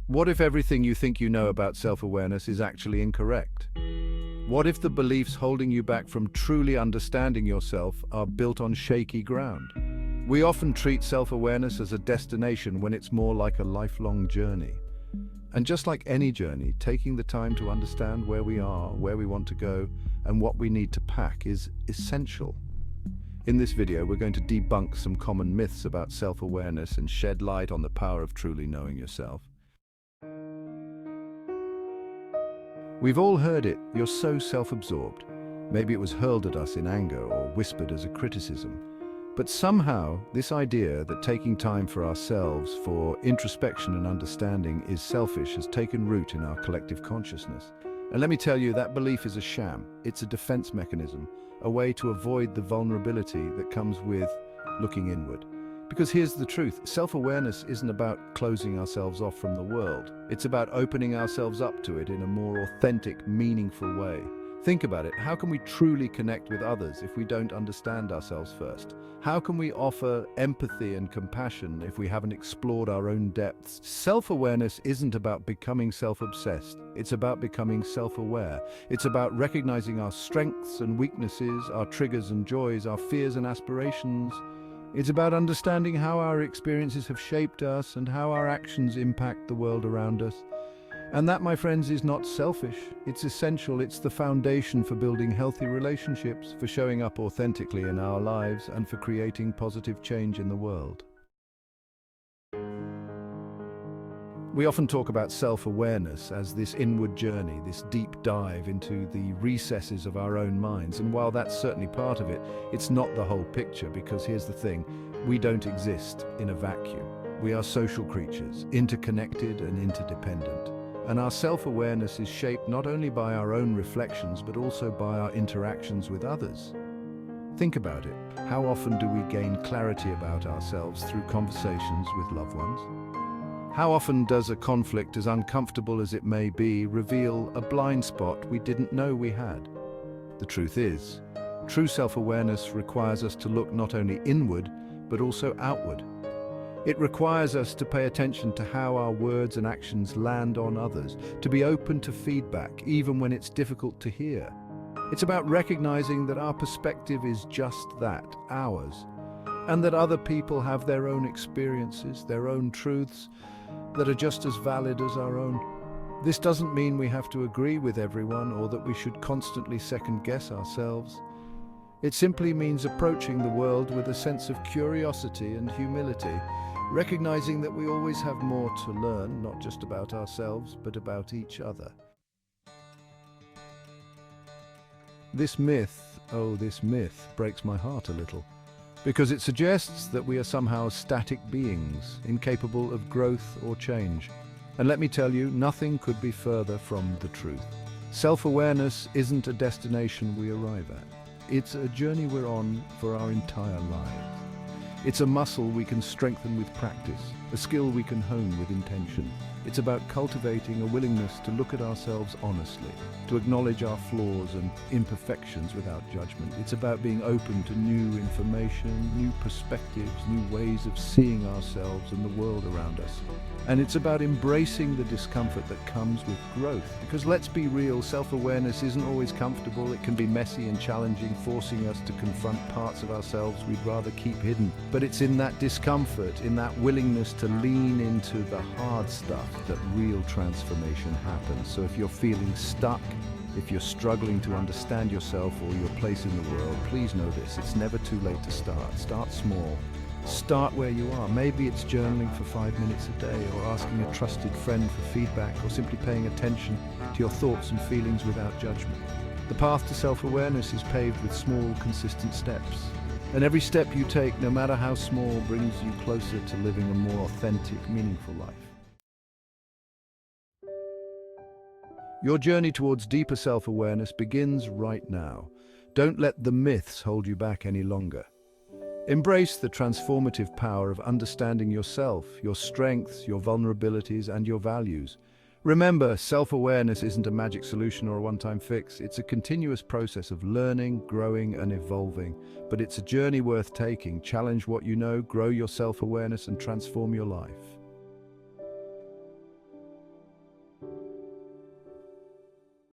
What if everything you think you know about self-awareness is actually incorrect? What if the beliefs holding you back from truly understanding yourself are built on shaky ground? We often treat self-awareness as a destination when it's more like a lifelong journey. And just like any journey, taking the time to understand where we are, where we want to go, and what we need to pack is essential. In this video, we're going to debunk some common myths about self-awareness and shed light on the power of truly knowing yourself. We've all heard it, you're so self-absorbed. Maybe it was hurled at us in anger or whispered as a criticism. But somehow, this idea that taking time for ourselves, for introspection and understanding is selfish has taken root in our collective consciousness. And let me tell you, that belief is a sham. It's a defense mechanism, a way to avoid the vulnerability that comes with looking inward. Because here's the truth, self-awareness isn't about closing ourselves off from the world. It's about opening ourselves up to it in a more authentic, meaningful way. Think about it, how can we truly connect with others if we don't understand ourselves first? How can we offer empathy and compassion if we haven't explored our own depths? Self-awareness isn't about becoming self-obsessed. It's about becoming self-aware. It's about recognizing our strengths and weaknesses, our triggers and joys, our fears and aspirations. It's about understanding how our experiences have shaped us and how our actions impact the world around us. And that, my friends, is not selfish. It's essential. It's the foundation for building healthy relationships, for showing up authentically in our lives, and for creating positive change in the world. We often talk about self-awareness as this inward journey, this deep dive into the recesses of our own minds. And while that's certainly part of it, it's not the whole picture, because here's the thing, we don't exist in a vacuum. We are social creatures, interconnected and interdependent. And our self-awareness is shaped not only by our own reflections, but also by our interactions with others. Think about it. How often do we gain clarity about ourselves through conversations with loved ones? How often does a conflict, as uncomfortable as it may be, reveal a blind spot we didn't know we had? The truth is, true self-awareness requires us to look not only inward, but also outward. It requires us to pay attention to how our words and actions land on others, to be open to feedback, even when it's difficult to hear. It's about recognizing that our perspective is just that, ours, and that other people have their own experiences, their own truths, that are just as valid as our own. This doesn't mean we have to agree with everyone or that we should constantly second-guess ourselves. It simply means approaching the world with a sense of curiosity and humility, recognizing that we always have more to learn, not just about ourselves, but about each other. This myth, this myth breaks my heart a little, because it suggests that we are somehow static beings, incapable of growth or change. And let me tell you, nothing could be further from the truth. Self-awareness isn't a destination we arrive at. It's a journey we're on for our entire lives. It's a muscle we can strengthen with practice, a skill we can hone with intention. It's about cultivating a willingness to look at ourselves honestly, to acknowledge our flaws and imperfections without judgment. It's about being open to new information, new perspectives, new ways of seeing ourselves and the world around us. And it's about embracing the discomfort that comes with growth. Because let's be real, self-awareness isn't always comfortable. It can be messy and challenging, forcing us to confront parts of ourselves we'd rather keep hidden. But it's in that discomfort, in that willingness to lean into the hard stuff, that real transformation happens. So if you're feeling stuck, if you're struggling to understand yourself or your place in the world, please know this, it's never too late to start. Start small. Start where you are. Maybe it's journaling for 5 minutes a day, or asking a trusted friend for feedback, or simply paying attention to your thoughts and feelings without judgment. The path to self-awareness is paved with small, consistent steps. And every step you take, no matter how small, brings you closer to living a more authentic, meaningful life. Your journey towards deeper self-awareness begins right now. Don't let the myths hold you back any longer. Embrace the transformative power of understanding yourself, your strengths, your vulnerabilities, and your values. Remember, self-awareness isn't a magic solution or a one-time fix. It's a continuous process of learning, growing, and evolving. But it's a journey worth taking. Challenge what you know, grow your self-awareness, and transform your life.